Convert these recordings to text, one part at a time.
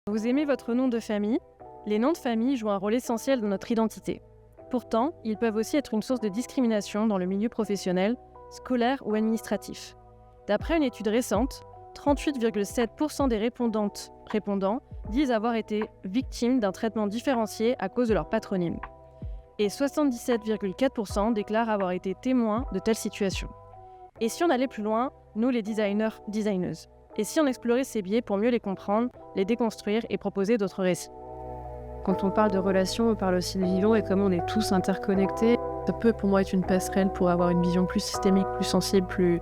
Vous aimez votre nom de famille? Les noms de famille jouent un rôle essentiel dans notre identité. Pourtant, ils peuvent aussi être une source de discrimination dans le milieu professionnel, scolaire ou administratif. D'après une étude récente, 38,7% des répondants disent avoir été victimes d'un traitement différencié à cause de leur patronyme. Et 77,4% déclarent avoir été témoins de telles situations. Et si on allait plus loin, nous les designeuses? Et si on explorait ces biais pour mieux les comprendre, les déconstruire et proposer d'autres récits? Quand on parle de relations, on parle aussi de vivant et comment on est tous interconnectés. Ça peut pour moi être une passerelle pour avoir une vision plus systémique, plus sensible, plus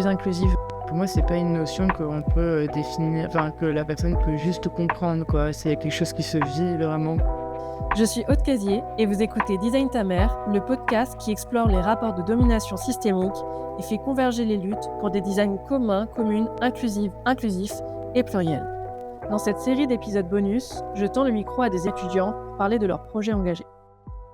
inclusive. Pour moi, c'est pas une notion qu'on peut définir, que la personne peut juste comprendre, quoi. C'est quelque chose qui se vit vraiment. Je suis Aude Casier et vous écoutez Design ta mère, le podcast qui explore les rapports de domination systémique et fait converger les luttes pour des designs communs, communes, inclusifs et pluriels. Dans cette série d'épisodes bonus, je tends le micro à des étudiants pour parler de leurs projets engagés.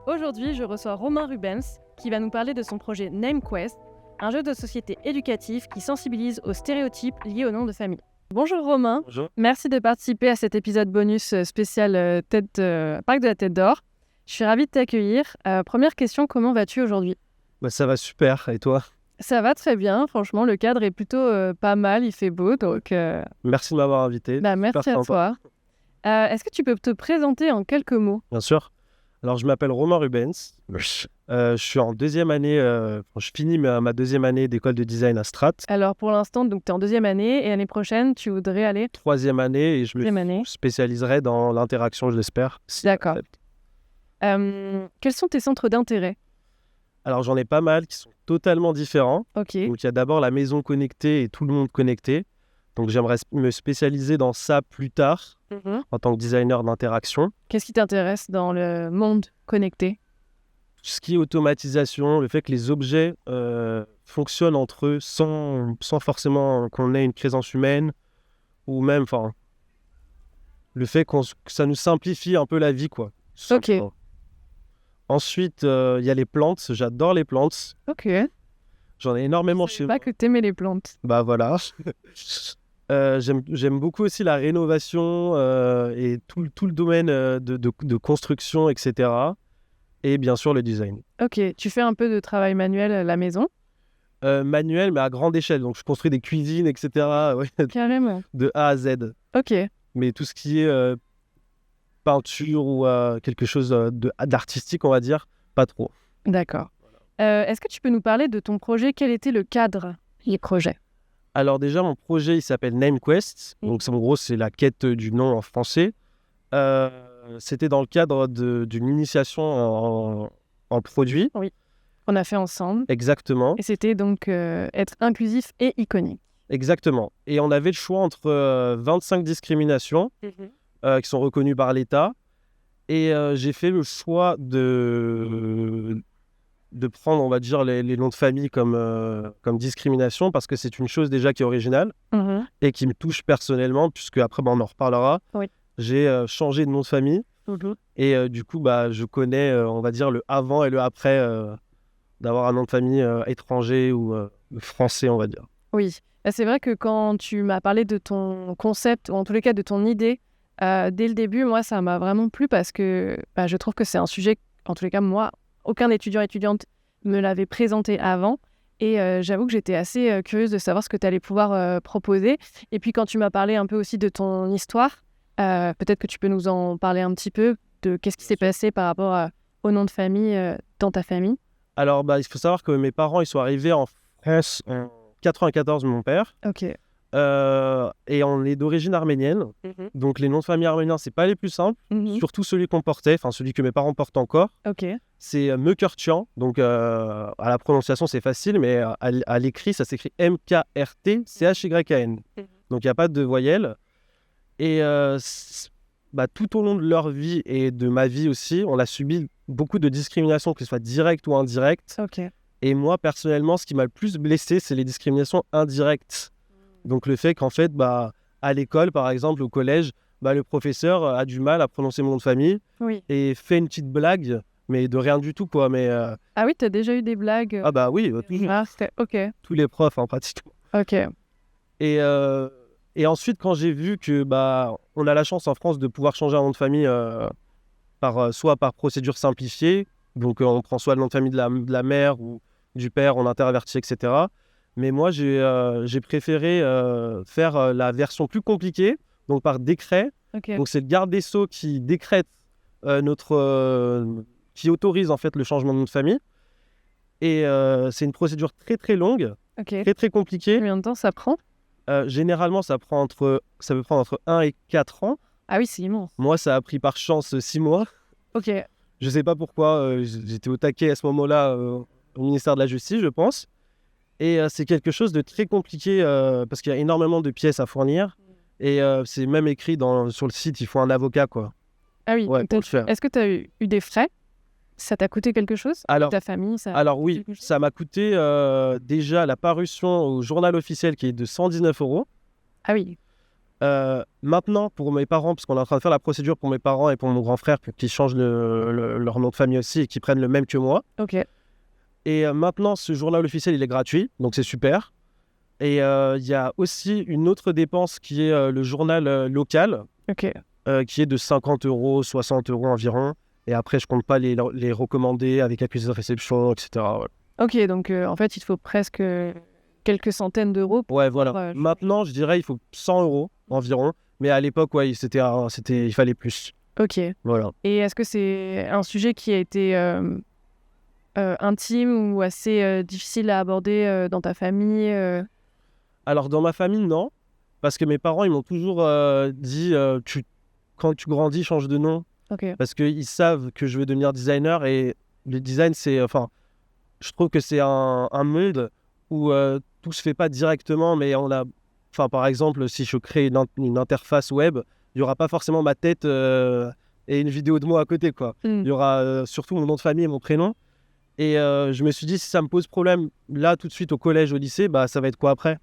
Aujourd'hui, je reçois Romain Rubens qui va nous parler de son projet NameQuest, un jeu de société éducatif qui sensibilise aux stéréotypes liés au nom de famille. Bonjour Romain. Bonjour. Merci de participer à cet épisode bonus spécial Parc de la Tête d'Or. Je suis ravie de t'accueillir. Première question, comment vas-tu aujourd'hui ? Ça va super, et toi ? Ça va très bien, franchement, le cadre est plutôt pas mal, il fait beau, donc... Merci de m'avoir invité. Merci à toi. Est-ce que tu peux te présenter en quelques mots ? Bien sûr. Alors, je m'appelle Romain Rubens. Je suis en deuxième année, je finis ma deuxième année d'école de design à Strat. Alors, pour l'instant, tu es en deuxième année, et l'année prochaine, tu voudrais aller ? Troisième année, et je me spécialiserai dans l'interaction, je l'espère. D'accord. Quels sont tes centres d'intérêt ? Alors, j'en ai pas mal qui sont totalement différents. Ok. Donc, il y a d'abord la maison connectée et tout le monde connecté. Donc, j'aimerais me spécialiser dans ça plus tard, en tant que designer d'interaction. Qu'est-ce qui t'intéresse dans le monde connecté ? Tout ce qui est automatisation, le fait que les objets fonctionnent entre eux sans forcément qu'on ait une présence humaine, ou même, le fait que ça nous simplifie un peu la vie, quoi. Ok. Ensuite, il y a les plantes. J'adore les plantes. Ok. J'en ai énormément chez moi. Je sais pas que t'aimais les plantes. Bah voilà. J'aime beaucoup aussi la rénovation et tout le domaine de construction, etc. Et bien sûr, le design. Ok. Tu fais un peu de travail manuel à la maison ? Manuel, mais à grande échelle. Donc, je construis des cuisines, etc. Ouais, Carrément. de A à Z. Ok. Mais tout ce qui est peinture ou quelque chose d'artistique, on va dire, pas trop. D'accord. Est-ce que tu peux nous parler de ton projet ? Quel était le cadre du projet ? Alors déjà, mon projet, il s'appelle NameQuest. Donc, en gros, c'est la quête du nom en français. C'était dans le cadre d'une initiation en produit. Oui. On a fait ensemble. Exactement. Et c'était donc être inclusif et iconique. Exactement. Et on avait le choix entre 25 discriminations qui sont reconnues par l'État. Et j'ai fait le choix de prendre, on va dire, les noms de famille comme discrimination, parce que c'est une chose déjà qui est originale et qui me touche personnellement, puisque après, on en reparlera. Oui. J'ai changé de nom de famille et du coup, je connais, on va dire, le avant et le après d'avoir un nom de famille étranger ou français, on va dire. Oui, c'est vrai que quand tu m'as parlé de ton concept, ou en tous les cas de ton idée, dès le début, moi, ça m'a vraiment plu parce que je trouve que c'est un sujet, en tous les cas, moi, aucun étudiante me l'avait présenté avant. Et j'avoue que j'étais assez curieuse de savoir ce que tu allais pouvoir proposer. Et puis, quand tu m'as parlé un peu aussi de ton histoire, peut-être que tu peux nous en parler un petit peu de qu'est-ce qui s'est passé par rapport au nom de famille dans ta famille. Alors, il faut savoir que mes parents, ils sont arrivés en France en 94, mon père. Ok. Et on est d'origine arménienne. Donc, les noms de famille arméniens, c'est pas les plus simples. Surtout celui qu'on portait, celui que mes parents portent encore. Ok. C'est Mekertchian. Donc, à la prononciation, c'est facile, mais à l'écrit, ça s'écrit M-K-R-T-C-H-Y-N. Donc, il n'y a pas de voyelle. Et tout au long de leur vie et de ma vie aussi, on a subi beaucoup de discrimination, que ce soit directe ou indirecte. Ok. Et moi, personnellement, ce qui m'a le plus blessé, c'est les discriminations indirectes. Donc, le fait qu'en fait, à l'école, par exemple, au collège, le professeur a du mal à prononcer mon nom de famille et fait une petite blague, mais de rien du tout, quoi. Mais, Ah oui, t'as déjà eu des blagues Ah bah oui, c'était... Ok. tous les profs, pratiquement. Ok. Et ensuite, quand j'ai vu que on a la chance en France de pouvoir changer un nom de famille soit par procédure simplifiée, donc on prend soit le nom de famille de la mère ou du père, on intervertit, etc. Mais moi, j'ai préféré faire la version plus compliquée, donc par décret. Ok. Donc c'est le garde des Sceaux qui décrète qui autorise en fait le changement de nom de famille. Et c'est une procédure très très longue, Ok. très très compliquée. Combien de temps ça prend? Généralement, ça peut prendre entre 1 et 4 ans. Ah oui, c'est immense. Moi, ça a pris par chance 6 mois. Ok. Je sais pas pourquoi, j'étais au taquet à ce moment-là au ministère de la Justice, je pense. Et c'est quelque chose de très compliqué parce qu'il y a énormément de pièces à fournir. Et c'est même écrit sur le site, il faut un avocat, quoi. Ah oui. Ouais, pour le faire. Est-ce que tu as eu des frais? Ça t'a coûté quelque chose? Alors, Ta famille, ça... alors oui, quelque chose ça m'a coûté déjà la parution au journal officiel qui est de 119 €. Ah oui. Maintenant, pour mes parents, parce qu'on est en train de faire la procédure pour mes parents et pour mon grand frère pour qu'ils changent leur nom de famille aussi et qu'ils prennent le même que moi. Ok. Et maintenant, ce journal officiel, il est gratuit, donc c'est super. Et il y a aussi une autre dépense qui est le journal local, Ok. qui est de 50 €, 60 € environ. Et après, je compte pas les recommander avec accusé de réception, etc. Ouais, Ok, donc en fait, il te faut presque quelques centaines d'euros. ouais, voilà. Ouais, Maintenant, je dirais il faut 100 € environ. Mais à l'époque, ouais, il fallait plus. Ok. Voilà. Et est-ce que c'est un sujet qui a été intime ou assez difficile à aborder dans ta famille Alors, dans ma famille, non. Parce que mes parents, ils m'ont toujours dit quand tu grandis, change de nom. Ok. Parce qu'ils savent que je vais devenir designer. Et le design, je trouve que c'est un monde où tout se fait pas directement. Mais par exemple, si je crée une interface web, il n'y aura pas forcément ma tête et une vidéo de moi à côté, quoi. Il y aura surtout mon nom de famille et mon prénom. Et je me suis dit, si ça me pose problème, là, tout de suite, au collège, au lycée, bah, ça va être quoi après?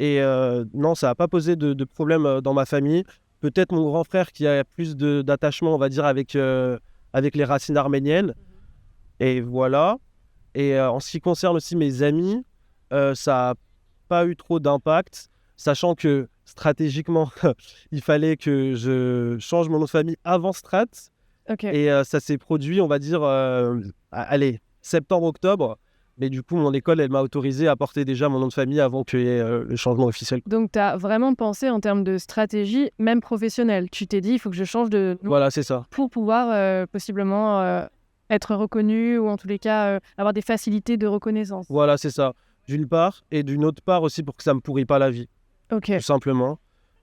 Et non, ça n'a pas posé de problème dans ma famille. Peut-être mon grand frère qui a plus d'attachement, on va dire, avec les racines arméniennes. Et voilà. Et en ce qui concerne aussi mes amis, ça n'a pas eu trop d'impact, sachant que stratégiquement, il fallait que je change mon nom de famille avant Strat. Ok. Et ça s'est produit, on va dire, septembre-octobre. Mais du coup, mon école, elle m'a autorisé à porter déjà mon nom de famille avant qu'il y ait le changement officiel. Donc, tu as vraiment pensé en termes de stratégie, même professionnelle. Tu t'es dit, il faut que je change de nom Voilà, c'est ça. pour pouvoir possiblement être reconnu ou en tous les cas avoir des facilités de reconnaissance. Voilà, c'est ça. D'une part, et d'une autre part aussi pour que ça me pourrit pas la vie, Ok. tout simplement.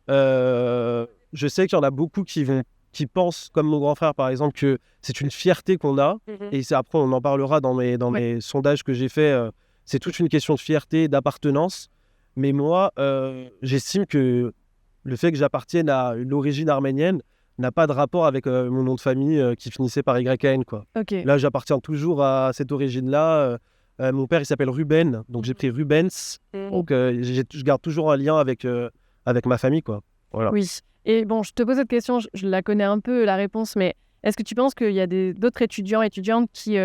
Je sais qu'il y en a beaucoup qui pensent, comme mon grand frère par exemple, que c'est une fierté qu'on a. Et après, on en parlera dans mes sondages que j'ai faits. C'est toute une question de fierté, d'appartenance. Mais moi, j'estime que le fait que j'appartienne à une origine arménienne n'a pas de rapport avec mon nom de famille qui finissait par YN, quoi. Ok. Là, j'appartiens toujours à cette origine-là. Mon père, il s'appelle Ruben, donc j'ai pris Rubens. Donc, je garde toujours un lien avec ma famille, quoi. Voilà. Oui. Et bon, je te pose cette question, je la connais un peu, la réponse, mais est-ce que tu penses qu'il y a d'autres étudiants et étudiantes qui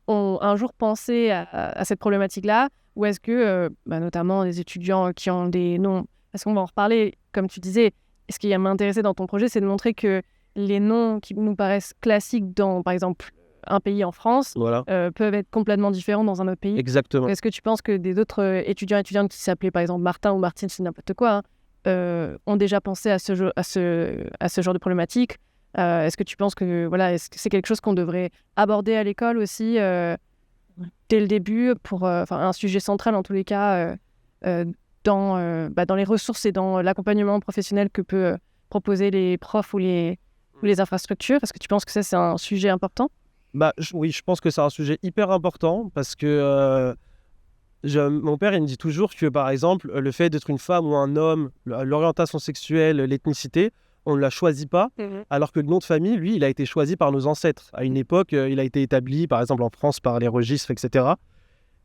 ont un jour pensé à cette problématique-là? Ou est-ce que, notamment des étudiants qui ont des noms... Parce qu'on va en reparler, comme tu disais, ce qui m'intéressait dans ton projet, c'est de montrer que les noms qui nous paraissent classiques dans, par exemple, un pays en France, Voilà. peuvent être complètement différents dans un autre pays. Exactement. Est-ce que tu penses que d'autres étudiants et étudiantes qui s'appelaient par exemple Martin ou Martine, c'est n'importe quoi, ont déjà pensé à ce genre de problématique? Est-ce que tu penses que est-ce que c'est quelque chose qu'on devrait aborder à l'école aussi dès le début pour un sujet central en tous les cas dans les ressources et dans l'accompagnement professionnel que peut proposer les profs ou les infrastructures? Est-ce que tu penses que ça c'est un sujet important? Oui, je pense que c'est un sujet hyper important parce que mon père, il me dit toujours que, par exemple, le fait d'être une femme ou un homme, l'orientation sexuelle, l'ethnicité, on ne la choisit pas, alors que le nom de famille, lui, il a été choisi par nos ancêtres. À une époque, il a été établi, par exemple, en France, par les registres, etc.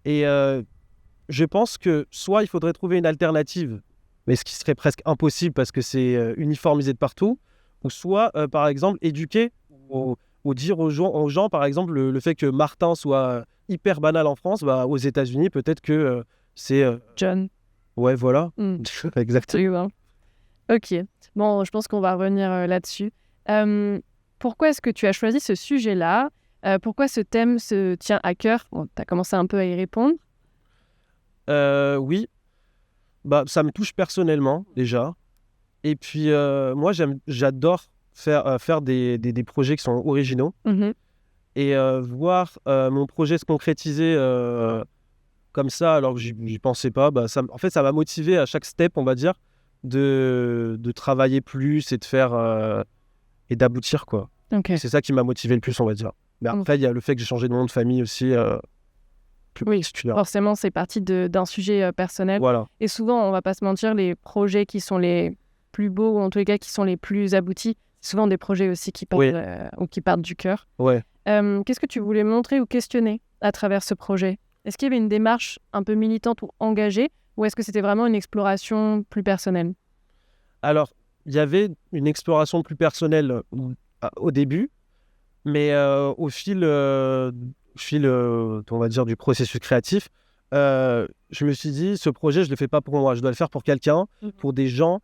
Et je pense que soit il faudrait trouver une alternative, mais ce qui serait presque impossible parce que c'est uniformisé de partout, ou soit, par exemple, éduquer ou dire aux gens, par exemple, le fait que Martin soit hyper banal en France, aux États-Unis, peut-être que c'est... John. Ouais, voilà. Exactement. Absolument. Ok. Bon, je pense qu'on va revenir là-dessus. Pourquoi est-ce que tu as choisi ce sujet-là? Pourquoi ce thème se tient à cœur? Bon, tu as commencé un peu à y répondre. Oui, ça me touche personnellement déjà. Et puis moi, j'adore faire des projets qui sont originaux. Mhm. Et voir mon projet se concrétiser comme ça, alors que j'y pensais pas, en fait, ça m'a motivé à chaque step, on va dire, de travailler plus et de faire et d'aboutir, quoi. Ok. C'est ça qui m'a motivé le plus, on va dire. Mais après, il y a le fait que j'ai changé de nom de famille aussi, plus Oui, particulièrement. forcément, c'est parti d'un sujet personnel. Voilà. Et souvent, on va pas se mentir, les projets qui sont les plus beaux, ou en tous les cas qui sont les plus aboutis, c'est souvent des projets aussi qui partent, Oui. ou qui partent du cœur. Ouais. Qu'est-ce que tu voulais montrer ou questionner à travers ce projet? Est-ce qu'il y avait une démarche un peu militante ou engagée, ou est-ce que c'était vraiment une exploration plus personnelle? Alors, il y avait une exploration plus personnelle au début, mais au fil, on va dire, du processus créatif, je me suis dit, ce projet, je ne le fais pas pour moi, je dois le faire pour quelqu'un, pour des gens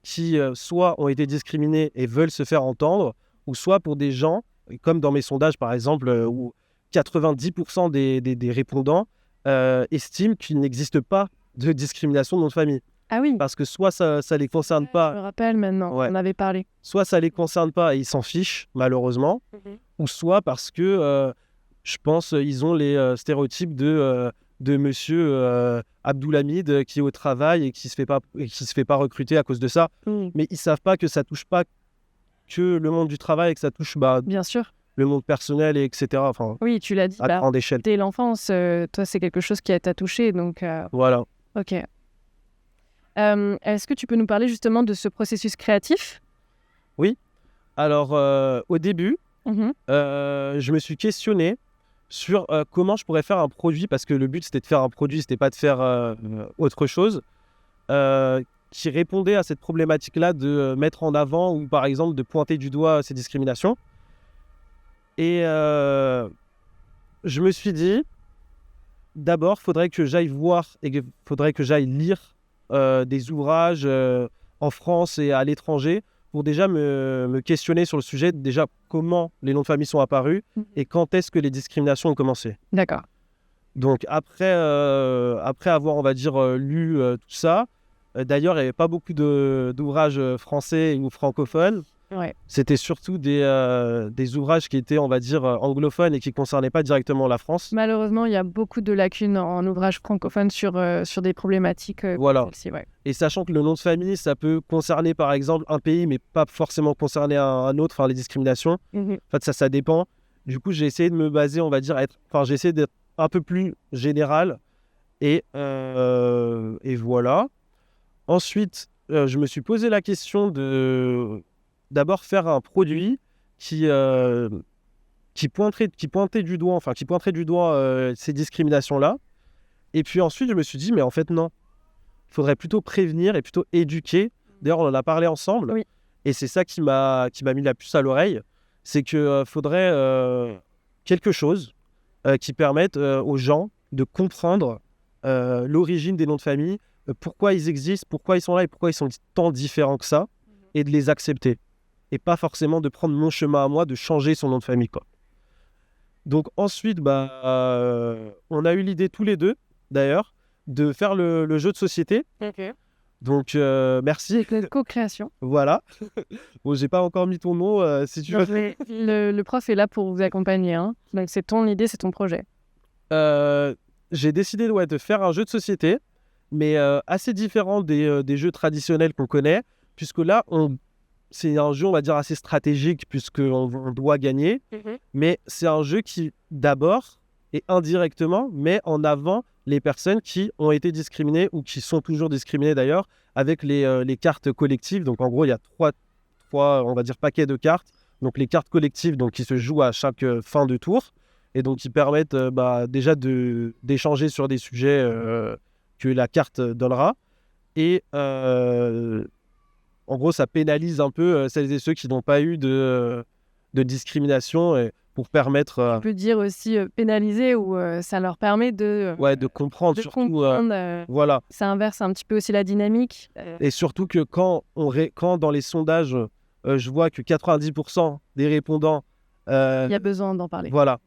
qui soit ont été discriminés et veulent se faire entendre, ou soit pour des gens, comme dans mes sondages par exemple, où 90% des répondants estiment qu'il n'existe pas de discrimination de nom de famille. Ah oui, Parce que soit ça les concerne je pas, me rappelle maintenant, Ouais. on avait parlé. soit ça les concerne pas et ils s'en fichent malheureusement, ou soit parce que je pense ils ont les stéréotypes de monsieur Abdoulhamid qui est au travail et qui se fait pas recruter à cause de ça. Mais ils savent pas que ça touche pas que le monde du travail et que ça touche Bien sûr. le monde personnel et etc. Enfin, Oui, tu l'as dit, à grande échelle. dès l'enfance, toi, c'est quelque chose qui t'a touché, donc Voilà. ok. Est-ce que tu peux nous parler justement de ce processus créatif? Alors au début, Mhm. je me suis questionné sur comment je pourrais faire un produit, parce que le but c'était de faire un produit, c'était pas de faire autre chose qui répondait à cette problématique-là de mettre en avant ou par exemple de pointer du doigt ces discriminations. Et je me suis dit, d'abord, faudrait que j'aille voir et faudrait que j'aille lire des ouvrages en France et à l'étranger pour déjà me questionner sur le sujet, déjà comment les noms de famille sont apparus et quand est-ce que les discriminations ont commencé. D'accord. Donc après avoir, on va dire, lu tout ça, d'ailleurs, il n'y avait pas beaucoup d'ouvrages français ou francophones. Ouais. C'était surtout des ouvrages qui étaient, on va dire, anglophones et qui ne concernaient pas directement la France. Malheureusement, il y a beaucoup de lacunes en ouvrage francophone sur des problématiques Voilà. comme celle-ci, ouais. Et sachant que le nom de famille, ça peut concerner par exemple un pays, mais pas forcément concerner un autre, enfin les discriminations. Mhm. En fait, ça dépend. Du coup, j'ai essayé de me baser, on va dire, j'ai essayé d'être un peu plus général. Et voilà. Ensuite, je me suis posé la question de d'abord faire un produit qui pointerait du doigt ces discriminations-là. Et puis ensuite, je me suis dit, mais en fait, non. Il faudrait plutôt prévenir et plutôt éduquer. D'ailleurs, on en a parlé ensemble. Oui. Et c'est ça qui m'a mis la puce à l'oreille. C'est qu'il faudrait quelque chose qui permette aux gens de comprendre l'origine des noms de famille, pourquoi ils existent, pourquoi ils sont là et pourquoi ils sont tant différents que ça, et de les accepter. Et pas forcément de prendre mon chemin à moi, de changer son nom de famille, quoi. Donc ensuite, on a eu l'idée tous les deux, d'ailleurs, de faire le jeu de société. Donc merci. C'est une co-création. Voilà. Bon, j'ai pas encore mis ton nom, si tu veux. Le prof est là pour vous accompagner, hein. Donc c'est ton idée, c'est ton projet. J'ai décidé de faire un jeu de société, mais assez différent des jeux traditionnels qu'on connaît, puisque là, c'est un jeu, on va dire, assez stratégique, puisqu'on doit gagner, mais c'est un jeu qui, d'abord, et indirectement, met en avant les personnes qui ont été discriminées ou qui sont toujours discriminées d'ailleurs, avec les cartes collectives. Donc en gros, il y a trois, on va dire, paquets de cartes. Donc les cartes collectives qui se jouent à chaque fin de tour, et donc qui permettent déjà d'échanger sur des sujets que la carte donnera. Et en gros, ça pénalise un peu celles et ceux qui n'ont pas eu de discrimination. Et pour permettre On peut dire aussi pénaliser ou ça leur permet de comprendre, surtout. Voilà. Ça inverse un petit peu aussi la dynamique. Et surtout que quand dans les sondages, je vois que 90% des répondants... Il y a besoin d'en parler. Voilà.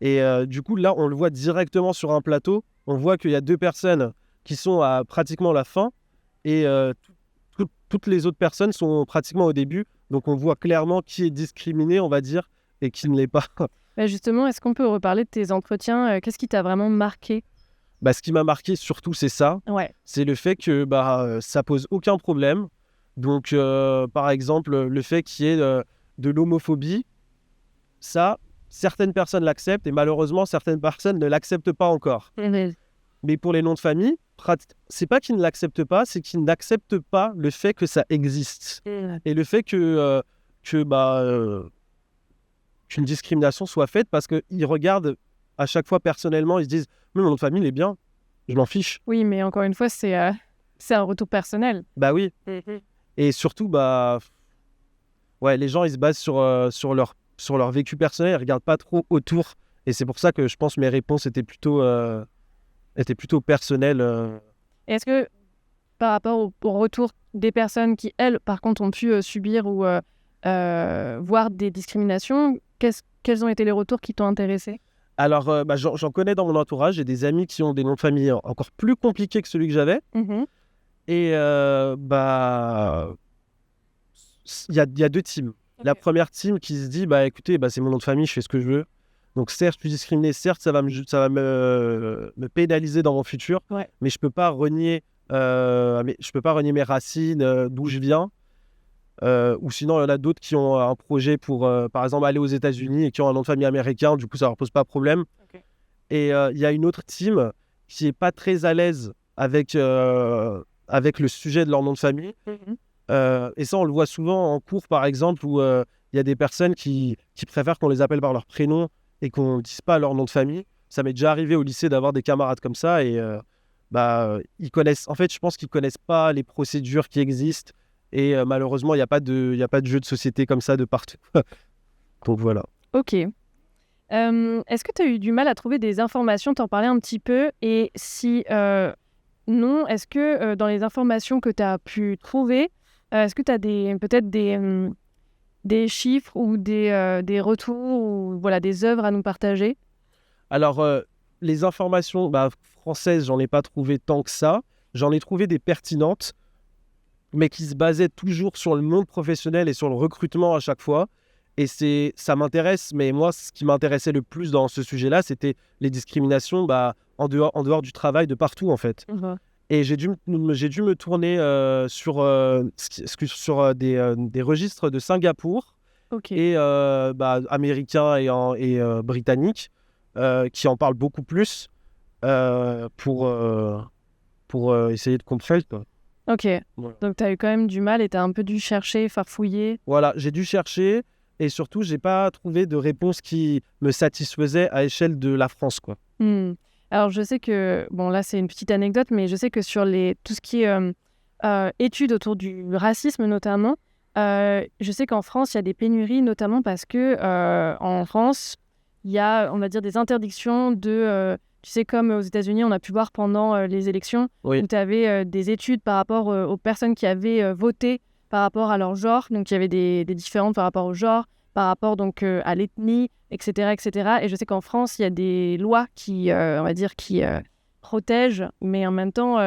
Et du coup, là, on le voit directement sur un plateau. On voit qu'il y a 2 personnes qui sont à pratiquement la fin et toutes les autres personnes sont pratiquement au début. Donc, on voit clairement qui est discriminé, on va dire, et qui ne l'est pas. Justement, est-ce qu'on peut reparler de tes entretiens Qu'est-ce qui t'a vraiment marqué ? Ce qui m'a marqué surtout, c'est ça. Ouais. C'est le fait que ça pose aucun problème. Donc, par exemple, le fait qu'il y ait de l'homophobie, ça, certaines personnes l'acceptent et malheureusement, certaines personnes ne l'acceptent pas encore. Mais pour les noms de famille, c'est pas qu'ils ne l'acceptent pas, c'est qu'ils n'acceptent pas le fait que ça existe. Et le fait qu'une discrimination soit faite parce qu'ils regardent à chaque fois personnellement, ils se disent « Mais mon nom de famille, il est bien, je m'en fiche. » Oui, mais encore une fois, c'est un retour personnel. Bah oui. Et surtout, les gens, ils se basent sur leur vécu personnel, ils regardent pas trop autour. Et c'est pour ça que je pense que mes réponses étaient plutôt personnelles. Est-ce que par rapport au retour des personnes qui, elles, par contre, ont pu subir ou voir des discriminations, quels ont été les retours qui t'ont intéressé ? Alors, j'en connais dans mon entourage. J'ai des amis qui ont des noms de famille encore plus compliqués que celui que j'avais. Et il y a 2 teams. Okay. La première team qui se dit, écoutez, c'est mon nom de famille, je fais ce que je veux. Donc certes, je suis discriminé, certes, ça va me pénaliser dans mon futur, mais je peux pas renier mes racines, d'où je viens. Ou sinon, il y en a d'autres qui ont un projet pour, par exemple, aller aux États-Unis et qui ont un nom de famille américain, du coup, ça leur pose pas de problème. Okay. Et il y a une autre team qui est pas très à l'aise avec le sujet de leur nom de famille. Et ça, on le voit souvent en cours, par exemple, où il y a des personnes qui préfèrent qu'on les appelle par leur prénom et qu'on ne dise pas leur nom de famille. Ça m'est déjà arrivé au lycée d'avoir des camarades comme ça et ils connaissent... En fait, je pense qu'ils ne connaissent pas les procédures qui existent et malheureusement, il n'y a pas de jeu de société comme ça de partout. Donc voilà. Ok. Est-ce que tu as eu du mal à trouver des informations ? T'en parlais un petit peu. Et si non, est-ce que dans les informations que tu as pu trouver, est-ce que tu as peut-être des chiffres ou des retours ou des œuvres à nous partager ? Alors, les informations françaises, j'en ai pas trouvé tant que ça. J'en ai trouvé des pertinentes, mais qui se basaient toujours sur le monde professionnel et sur le recrutement à chaque fois. Et ça m'intéresse, mais moi, ce qui m'intéressait le plus dans ce sujet-là, c'était les discriminations en dehors du travail, de partout, en fait. Et j'ai dû me tourner sur des registres de Singapour et américains et britanniques qui en parlent beaucoup plus pour essayer de comprendre. Ok, voilà. Donc tu as eu quand même du mal et tu as un peu dû chercher, farfouiller. Voilà, j'ai dû chercher et surtout, j'ai pas trouvé de réponse qui me satisfaisait à l'échelle de la France, quoi. Alors, je sais que, là, c'est une petite anecdote, mais je sais que sur tout ce qui est études autour du racisme, notamment, je sais qu'en France, il y a des pénuries, notamment parce que en France, il y a, on va dire, des interdictions de... tu sais, comme aux États-Unis, on a pu voir pendant les élections, où tu avais des études par rapport aux personnes qui avaient voté par rapport à leur genre. Donc, il y avait des différences par rapport au genre, par rapport donc à l'ethnie, etc., etc. Et je sais qu'en France, il y a des lois qui, on va dire, qui protègent, mais en même temps,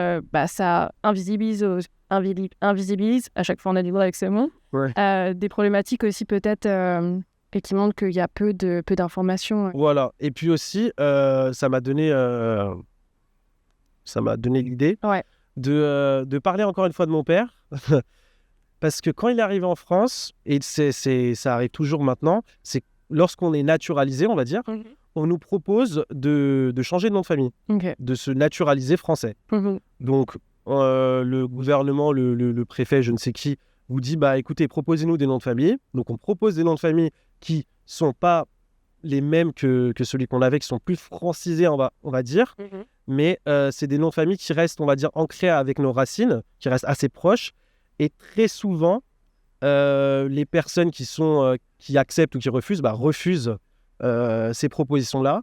ça invisibilise, à chaque fois on a du droit avec ce mot, des problématiques aussi peut-être et qui montrent qu'il y a peu d'informations. Voilà. Et puis aussi, ça m'a donné l'idée de parler encore une fois de mon père. Parce que quand il est arrivé en France, et ça arrive toujours maintenant, c'est lorsqu'on est naturalisé, on va dire, on nous propose de changer de nom de famille, de se naturaliser français. Donc, le gouvernement, le préfet, je ne sais qui, vous dit, écoutez, proposez-nous des noms de famille. Donc, on propose des noms de famille qui ne sont pas les mêmes que celui qu'on avait, qui sont plus francisés, on va dire. Mais c'est des noms de famille qui restent, on va dire, ancrés avec nos racines, qui restent assez proches. Et très souvent, les personnes qui acceptent ou qui refusent, refusent ces propositions-là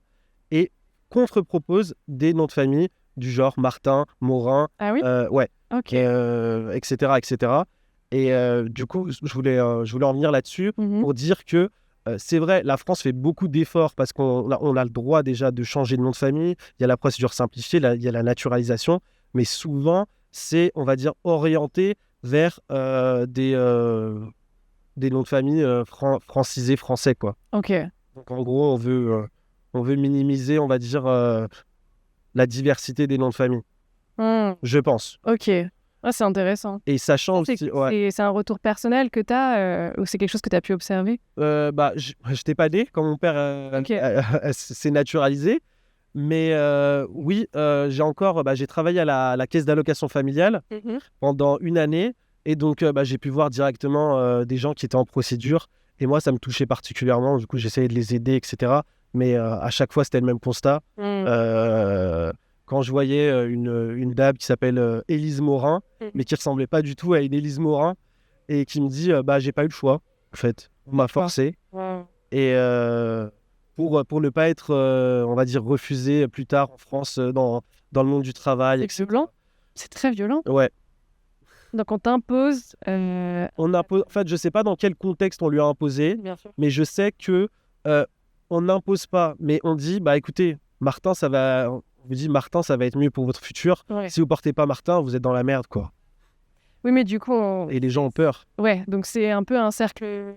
et contre-propose des noms de famille du genre Martin, Morin, Ah oui? ouais, Ok. etc., etc. Et du coup, je voulais en venir là-dessus Mhm. pour dire que c'est vrai, la France fait beaucoup d'efforts parce on a le droit déjà de changer de nom de famille. Il y a la procédure simplifiée, il y a la naturalisation, mais souvent, c'est, on va dire, orienté vers des noms de famille francisés français, quoi. Ok. Donc en gros, on veut minimiser, on va dire, la diversité des noms de famille, Hmm. je pense. Ok. Ah, c'est intéressant. Et sachant C'est aussi, ouais, c'est un retour personnel que tu as ou c'est quelque chose que tu as pu observer? bah, je t'ai pas dit quand mon père Ok. s'est naturalisé, mais oui, j'ai travaillé à la caisse d'allocation familiale Mhm. pendant une année, et donc j'ai pu voir directement des gens qui étaient en procédure, et moi ça me touchait particulièrement, du coup j'essayais de les aider, etc. Mais à chaque fois c'était le même constat. Hmm. Quand je voyais une dame qui s'appelle Élise Morin, mais qui ressemblait pas du tout à une Élise Morin, et qui me dit j'ai pas eu le choix, en fait. On m'a forcé. Wow. Et pour ne pas être, on va dire, refusé plus tard en France dans le monde du travail, C'est etc. violent. C'est très violent. Ouais. Donc on t'impose. En fait, je sais pas dans quel contexte on lui a imposé, Bien sûr. mais je sais que on n'impose pas, mais on dit écoutez, Martin, on vous dit Martin, ça va être mieux pour votre futur. Ouais. Si vous portez pas Martin, vous êtes dans la merde, quoi. Oui, mais du coup, Et les gens ont peur. ouais, donc c'est un peu un cercle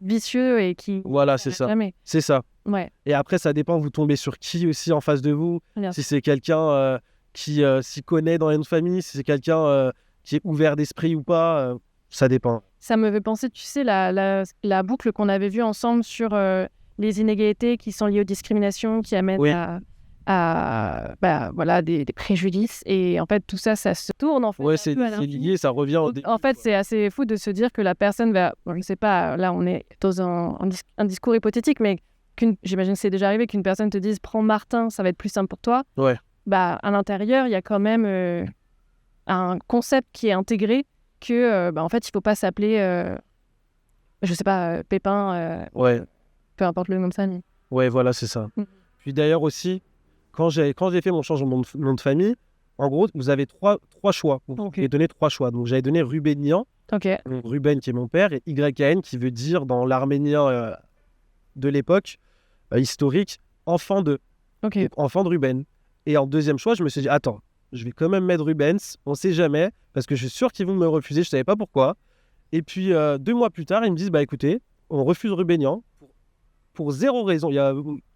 vicieux et qui Voilà, c'est ça. jamais. C'est ça. Ouais, Et après, ça dépend, vous tombez sur qui aussi en face de vous. bien Si sûr. c'est quelqu'un qui s'y connaît dans une famille, si c'est quelqu'un qui est ouvert d'esprit ou pas, ça dépend. Ça me fait penser, tu sais, la boucle qu'on avait vue ensemble sur les inégalités qui sont liées aux discriminations, qui amènent Oui. voilà, des préjudices. Et en fait, tout ça, ça se tourne en fait. Ouais, un c'est peu à l'infini. lié, ça revient au Donc, début. en fait, quoi. c'est assez fou de se dire que la personne va, bon, je ne sais pas, là on est dans un discours hypothétique, mais j'imagine que c'est déjà arrivé qu'une personne te dise prends Martin, ça va être plus simple pour toi. Ouais. Bah, à l'intérieur, il y a quand même un concept qui est intégré que, en fait, il ne faut pas s'appeler, je ne sais pas, Pépin, Ouais. peu importe le nom de famille. Ouais, voilà, c'est ça. Mhm. Puis d'ailleurs aussi, quand j'ai fait mon changement de nom de famille, en gros, vous avez trois choix. Ok. J'ai donné 3 choix. Donc j'avais donné Rubénien, Ok, donc Ruben qui est mon père, et YN qui veut dire dans l'arménien de l'époque historique, enfant de. ok. Donc, enfant de Ruben. Et en deuxième choix, je me suis dit, attends, je vais quand même mettre Rubens, on sait jamais, parce que je suis sûr qu'ils vont me refuser, je savais pas pourquoi. Et puis 2 mois plus tard, ils me disent, écoutez, on refuse Rubénian pour 0 raison.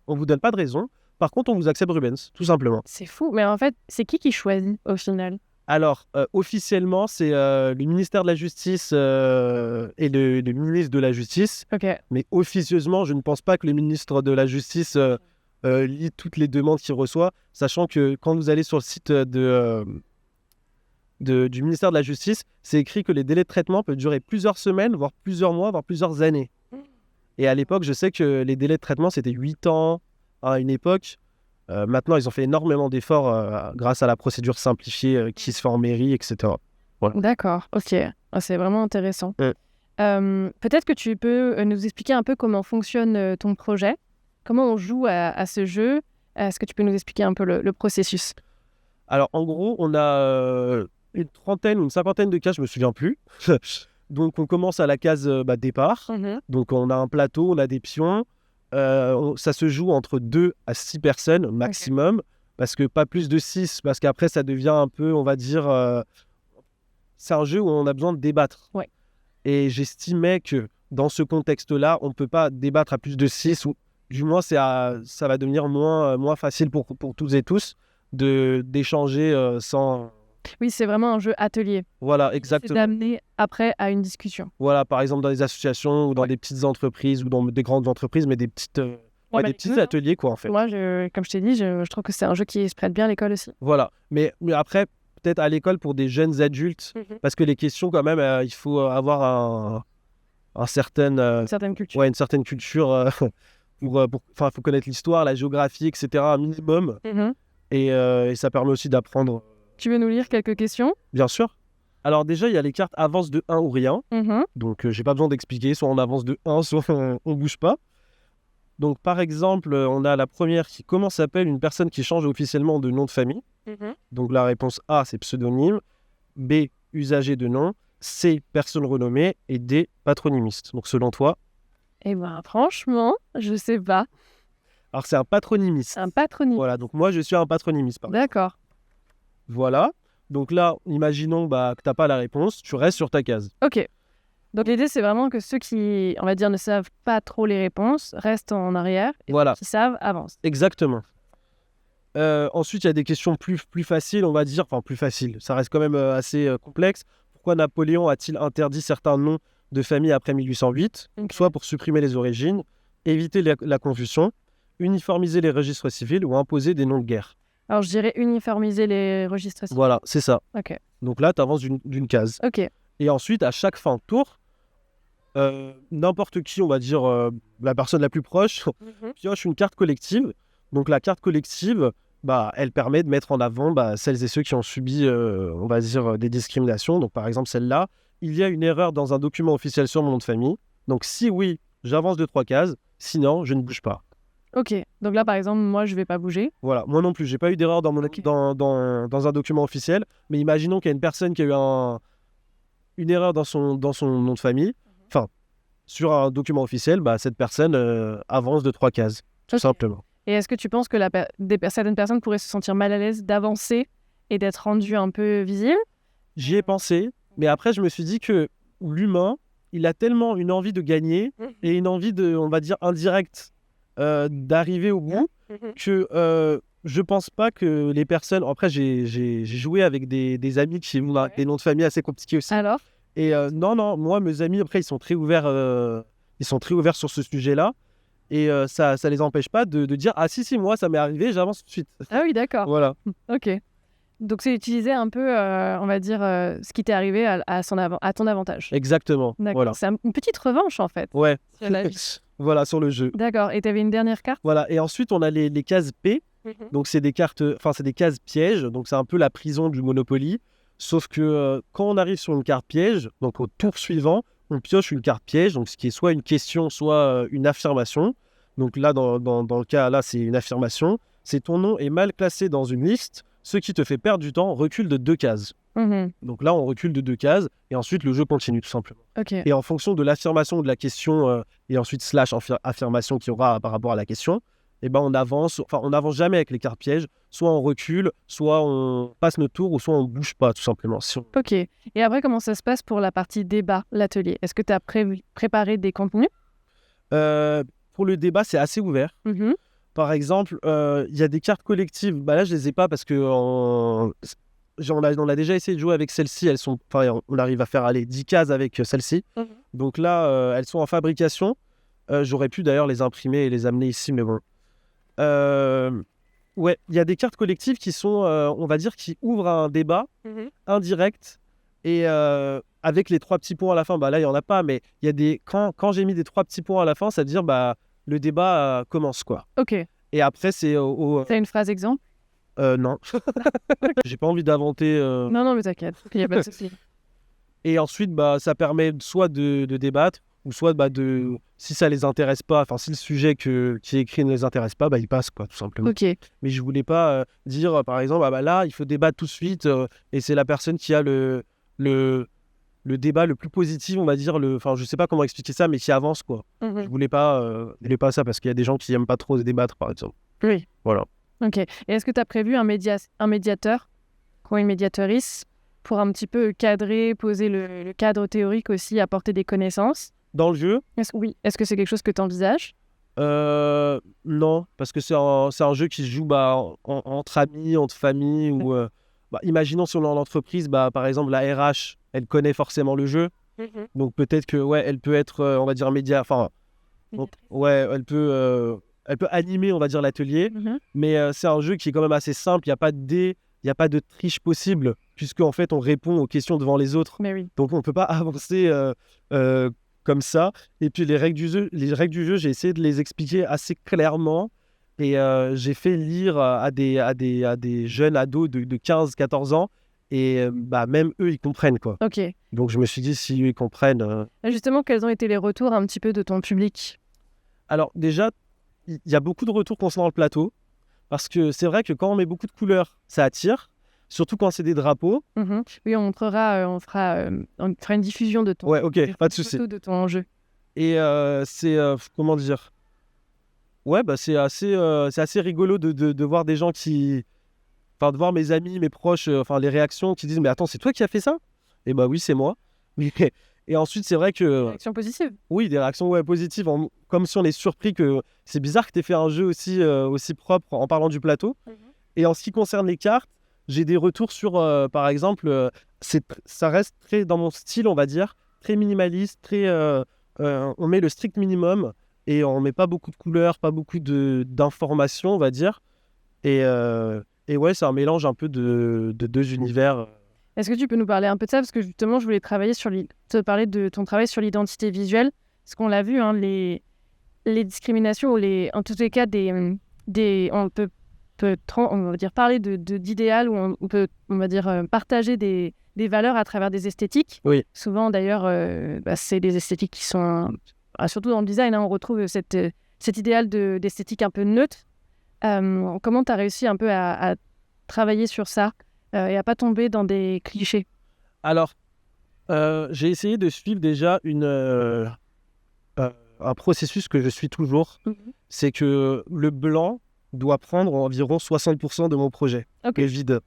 On vous donne pas de raison. Par contre, on vous accepte Rubens, tout simplement. C'est fou. Mais en fait, c'est qui choisit au final? Alors, officiellement, c'est le ministère de la Justice et le ministre de la Justice. Ok, Mais officieusement, je ne pense pas que le ministre de la Justice lit toutes les demandes qu'il reçoit, sachant que quand vous allez sur le site du ministère de la Justice, c'est écrit que les délais de traitement peuvent durer plusieurs semaines, voire plusieurs mois, voire plusieurs années. Et à l'époque, je sais que les délais de traitement, c'était 8 ans à une époque. Maintenant, ils ont fait énormément d'efforts grâce à la procédure simplifiée qui se fait en mairie, etc. d'accord. Ok, ah, c'est vraiment intéressant. Mm. Peut-être que tu peux nous expliquer un peu comment fonctionne ton projet, comment on joue à ce jeu. Est-ce que tu peux nous expliquer un peu le processus? Alors, en gros, on a une trentaine ou une cinquantaine de cases, je me souviens plus. Donc, on commence à la case départ. Donc, on a un plateau, on a des pions. Ça se joue entre 2 à 6 personnes maximum, parce que pas plus de 6, parce qu'après, ça devient un peu, on va dire... c'est un jeu où on a besoin de débattre. Ouais. Et j'estimais que dans ce contexte-là, on ne peut pas débattre à plus de 6, ou du moins, ça va devenir moins facile pour toutes et tous d'échanger sans... Oui, c'est vraiment un jeu atelier. Voilà, C'est exactement. d'amener après à une discussion. Voilà, par exemple, dans des associations ou dans des petites entreprises ou dans des grandes entreprises, mais des petites, des petits ateliers, quoi, en fait. Moi, comme je t'ai dit, je trouve que c'est un jeu qui se prête bien à l'école aussi. Voilà. Mais après, peut-être à l'école pour des jeunes adultes, parce que les questions, quand même, il faut avoir un certain... Une certaine culture. Ouais, une certaine culture. Il faut connaître l'histoire, la géographie, etc., un minimum. Et ça permet aussi d'apprendre. Tu veux nous lire quelques questions? Bien sûr. Alors déjà, il y a les cartes avance de 1 ou rien. Donc, j'ai pas besoin d'expliquer. Soit on avance de 1, soit on bouge pas. Donc, par exemple, on a la première qui comment s'appelle une personne qui change officiellement de nom de famille. Donc, la réponse A, c'est pseudonyme. B, usager de nom. C, personne renommée. Et D, patronymiste. Donc, selon toi? Eh ben, franchement, je sais pas. Alors, c'est un patronymiste. Un patronyme. Voilà, donc moi, je suis un patronymiste. D'accord. Voilà. Donc là, imaginons que tu n'as pas la réponse. Tu restes sur ta case. Ok. Donc l'idée, c'est vraiment que ceux qui, on va dire, ne savent pas trop les réponses restent en arrière et Voilà. ceux qui savent avancent. Exactement. Ensuite, il y a des questions plus faciles, on va dire. Enfin, plus faciles. Ça reste quand même assez complexe. Pourquoi Napoléon a-t-il interdit certains noms de famille après 1808? Ok. Soit pour supprimer les origines, éviter la confusion, uniformiser les registres civils ou imposer des noms de guerre. Alors, je dirais uniformiser les registres. Voilà, c'est ça. Ok. Donc là, tu avances d'une case. Ok. Et ensuite, à chaque fin de tour, n'importe qui, on va dire la personne la plus proche, pioche une carte collective. Donc la carte collective, elle permet de mettre en avant celles et ceux qui ont subi, on va dire, des discriminations. Donc par exemple celle-là, il y a une erreur dans un document officiel sur mon nom de famille. Donc si oui, j'avance de 3 cases. Sinon, je ne bouge pas. Ok. Donc là, par exemple, moi, je vais pas bouger. Voilà, moi non plus, j'ai pas eu d'erreur dans Ok. dans un document officiel. Mais imaginons qu'il y a une personne qui a eu une erreur dans son nom de famille. Enfin, sur un document officiel, cette personne avance de 3 cases, tout Ok. simplement. Et est-ce que tu penses que certaines personnes pourraient se sentir mal à l'aise d'avancer et d'être rendues un peu visibles? J'y ai pensé, mais après, je me suis dit que l'humain, il a tellement une envie de gagner et une envie on va dire, indirecte d'arriver au bout que je pense pas que les personnes... Après, j'ai joué avec des amis qui ont des noms de famille assez compliqués aussi. Alors? Et non, moi, mes amis, après, ils sont très ouverts sur ce sujet-là. Et ça les empêche pas de dire « Ah si, moi, ça m'est arrivé, j'avance tout de suite. » Ah oui, d'accord. Voilà. Ok. Donc c'est utiliser un peu, on va dire, ce qui t'est arrivé à ton avantage. Exactement. D'accord. Voilà. C'est une petite revanche, en fait. Ouais. Sur la vie. Voilà, sur le jeu. D'accord. Et t'avais une dernière carte? Voilà. Et ensuite, on a les cases P. Donc, c'est des cartes... Enfin, c'est des cases pièges. Donc, c'est un peu la prison du Monopoly. Sauf que quand on arrive sur une carte piège, donc au tour suivant, on pioche une carte piège, donc ce qui est soit une question, soit une affirmation. Donc là, dans le cas, là, c'est une affirmation. C'est ton nom est mal classé dans une liste, ce qui te fait perdre du temps, recule de 2 cases. Donc là, on recule de 2 cases, et ensuite, le jeu continue, tout simplement. Ok. Et en fonction de l'affirmation ou de la question, et ensuite / affirmation qu'il y aura par rapport à la question, on avance jamais avec les cartes pièges. Soit on recule, soit on passe notre tour, ou soit on bouge pas, tout simplement. Ok. Et après, comment ça se passe pour la partie débat, l'atelier? Est-ce que tu as préparé des contenus? Pour le débat, c'est assez ouvert. Par exemple, il y a des cartes collectives. Là, je les ai pas parce que on a déjà essayé de jouer avec celles-ci. On arrive à faire 10 cases avec celles-ci. Donc là, elles sont en fabrication. J'aurais pu d'ailleurs les imprimer et les amener ici, mais bon. Ouais, il y a des cartes collectives qui sont, on va dire, qui ouvrent un débat indirect et avec les 3 petits points à la fin. Là, il y en a pas, mais il y a des quand j'ai mis des 3 petits points à la fin, ça veut dire le débat commence, quoi. Ok. Et après, c'est T'as une phrase exemple? non. J'ai pas envie d'inventer. Non, mais t'inquiète, il n'y a pas de souci. Et ensuite, ça permet soit de débattre, ou soit si ça les intéresse pas, enfin si le sujet qui est écrit ne les intéresse pas, ils passent, quoi, tout simplement. Ok. Mais je voulais pas dire, par exemple, là, il faut débattre tout de suite, et c'est la personne qui a le débat le plus positif, on va dire, enfin, je sais pas comment expliquer ça, mais qui avance, quoi. Je voulais pas ça, parce qu'il y a des gens qui aiment pas trop débattre, par exemple. Oui. Voilà. Ok. Et est-ce que tu as prévu un médiateur ou une médiatrice pour un petit peu cadrer, poser le cadre théorique aussi, apporter des connaissances? Dans le jeu? Oui. Est-ce que c'est quelque chose que tu envisages? Non, parce que c'est un jeu qui se joue entre amis, entre familles, ou imaginons si on est en entreprise, par exemple la RH, elle connaît forcément le jeu, donc peut-être que elle peut être, on va dire, elle peut animer, on va dire, l'atelier, mais c'est un jeu qui est quand même assez simple. Il n'y a pas de dés, il n'y a pas de triche possible, puisque en fait on répond aux questions devant les autres. Mais oui. Donc on ne peut pas avancer comme ça. Et puis les règles du jeu, j'ai essayé de les expliquer assez clairement. Et j'ai fait lire à des jeunes ados de 15-14 ans. Et même eux, ils comprennent, quoi. Ok. Donc je me suis dit, si eux, ils comprennent... Justement, quels ont été les retours un petit peu de ton public? Alors déjà, il y a beaucoup de retours concernant le plateau, parce que c'est vrai que quand on met beaucoup de couleurs, ça attire, surtout quand c'est des drapeaux. Oui, on fera une diffusion de ton, Ouais, ok, pas de souci. de ton jeu. Et c'est, comment dire, ouais, bah, c'est assez rigolo de voir des gens de voir mes amis, mes proches, les réactions qui disent, mais attends, c'est toi qui as fait ça? Et bah oui, c'est moi. Et ensuite, c'est vrai que... Réaction positive. Oui, des réactions positives, comme si on est surpris que c'est bizarre que tu aies fait un jeu aussi propre en parlant du plateau. Et en ce qui concerne les cartes, j'ai des retours sur, par exemple, ça reste très dans mon style, on va dire, très minimaliste, on met le strict minimum et on met pas beaucoup de couleurs, pas beaucoup d'informations, on va dire. Et ouais, c'est un mélange un peu de deux univers. Est-ce que tu peux nous parler un peu de ça? Parce que justement, je voulais te parler de ton travail sur l'identité visuelle. Parce qu'on l'a vu, hein, les discriminations, ou en tous les cas, on peut on va dire, parler d'idéal, ou on peut, on va dire, partager des valeurs à travers des esthétiques. Oui. Souvent, d'ailleurs, c'est des esthétiques qui sont... surtout dans le design, hein, on retrouve cet idéal d'esthétique un peu neutre. Comment tu as réussi un peu à travailler sur ça et à pas tomber dans des clichés? Alors, j'ai essayé de suivre déjà un processus que je suis toujours. C'est que le blanc doit prendre environ 60% de mon projet. Okay. Et vide.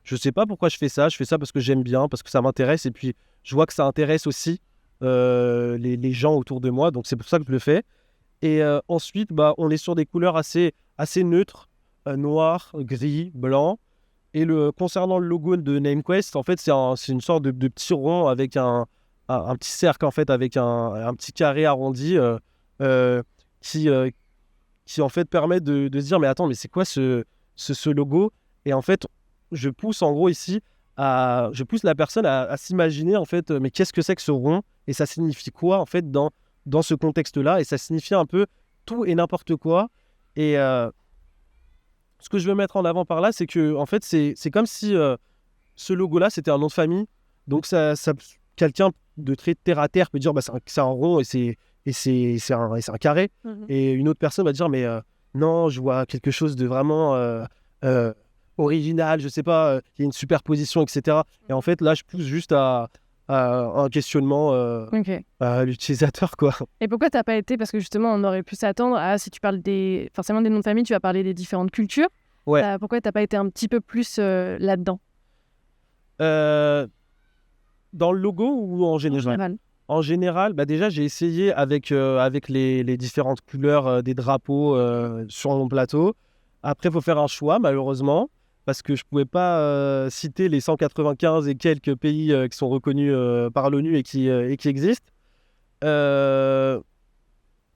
Je sais pas pourquoi je fais ça parce que j'aime bien, parce que ça m'intéresse, et puis je vois que ça intéresse aussi les gens autour de moi, donc c'est pour ça que je le fais. Et ensuite, on est sur des couleurs assez neutres, noir, gris, blanc. Et concernant le logo de NameQuest, en fait, c'est une sorte de petit rond avec un petit cercle, en fait, avec un petit carré arrondi qui en fait permet de se dire, mais attends, mais c'est quoi ce logo? Et en fait, je pousse en gros ici, je pousse la personne à s'imaginer, en fait, mais qu'est-ce que c'est que ce rond? Et ça signifie quoi, en fait, dans ce contexte-là? Et ça signifie un peu tout et n'importe quoi. Et ce que je veux mettre en avant par là, c'est que en fait, c'est comme si ce logo-là, c'était un nom de famille. Donc, quelqu'un de très terre-à-terre peut dire, c'est un rond et c'est un carré. Et une autre personne va dire, mais non, je vois quelque chose de vraiment original, je sais pas, il y a une superposition, etc. Et en fait, là, je pousse juste à un questionnement à l'utilisateur, quoi. Et pourquoi t'as pas été, parce que justement on aurait pu s'attendre à, si tu parles forcément des noms de famille, tu vas parler des différentes cultures. Ouais. Pourquoi t'as pas été un petit peu plus là-dedans? Dans le logo ou en général? En général, déjà j'ai essayé avec les différentes couleurs des drapeaux sur mon plateau. Après, il faut faire un choix, malheureusement, parce que je ne pouvais pas citer les 195 et quelques pays qui sont reconnus par l'ONU et qui existent.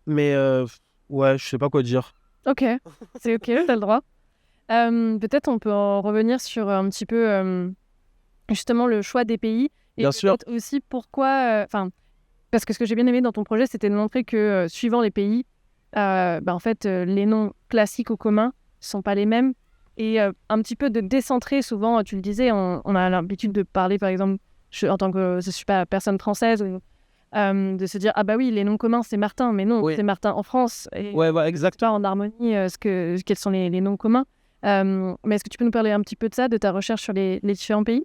Mais ouais, je sais pas quoi dire. Ok, c'est ok, t'as le droit. Peut-être on peut en revenir sur un petit peu justement le choix des pays. Et bien sûr. Peut-être aussi pourquoi... parce que ce que j'ai bien aimé dans ton projet, c'était de montrer que suivant les pays, en fait, les noms classiques ou communs ne sont pas les mêmes. Et un petit peu de décentrer, souvent, tu le disais, on a l'habitude de parler, par exemple, en tant que je suis pas personne française, de se dire, ah bah oui, les noms communs, c'est Martin, mais non, oui. c'est Martin en France. Et ouais, exactement. Pas en harmonie, quels sont les noms communs. Mais est-ce que tu peux nous parler un petit peu de ça, de ta recherche sur les différents pays?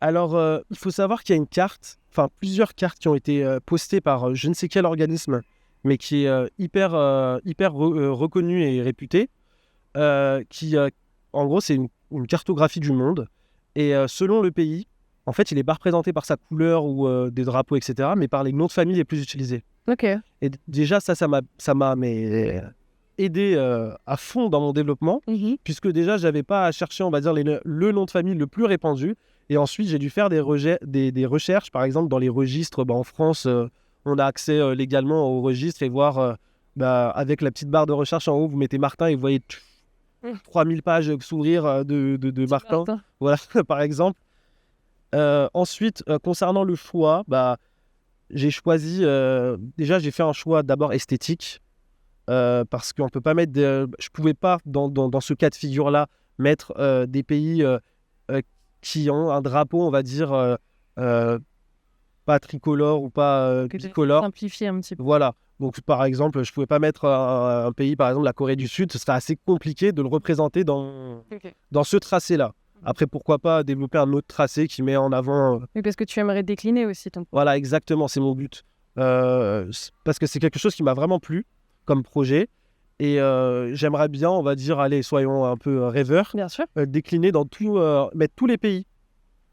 Alors, il faut savoir qu'il y a une carte, plusieurs cartes qui ont été postées par je ne sais quel organisme, mais qui est hyper reconnu et réputé, qui, en gros, c'est une cartographie du monde. Et selon le pays, en fait, il n'est pas représenté par sa couleur ou des drapeaux, etc., mais par les noms de famille les plus utilisés. Ok. Et déjà, ça m'a aidé à fond dans mon développement, puisque déjà, je n'avais pas à chercher, on va dire, le nom de famille le plus répandu. Et ensuite, j'ai dû faire des recherches, par exemple, dans les registres. En France, on a accès légalement aux registres et voir, avec la petite barre de recherche en haut, vous mettez Martin et vous voyez 3000 pages s'ouvrir de Martin. Voilà, par exemple. Ensuite, concernant le choix, j'ai choisi... déjà, j'ai fait un choix d'abord esthétique, parce qu'on ne peut pas mettre... je ne pouvais pas, dans ce cas de figure-là, mettre des pays... qui ont un drapeau, on va dire, pas tricolore ou pas bicolore. Simplifier un petit peu. Voilà. Donc, par exemple, je ne pouvais pas mettre un pays, par exemple la Corée du Sud, ce serait assez compliqué de le représenter dans ce tracé-là. Après, pourquoi pas développer un autre tracé qui met en avant... Oui, parce que tu aimerais décliner aussi ton... Voilà, exactement, c'est mon but. Parce que c'est quelque chose qui m'a vraiment plu comme projet. Et j'aimerais bien, on va dire, allez, soyons un peu rêveurs, Bien sûr. décliner dans mettre tous les pays.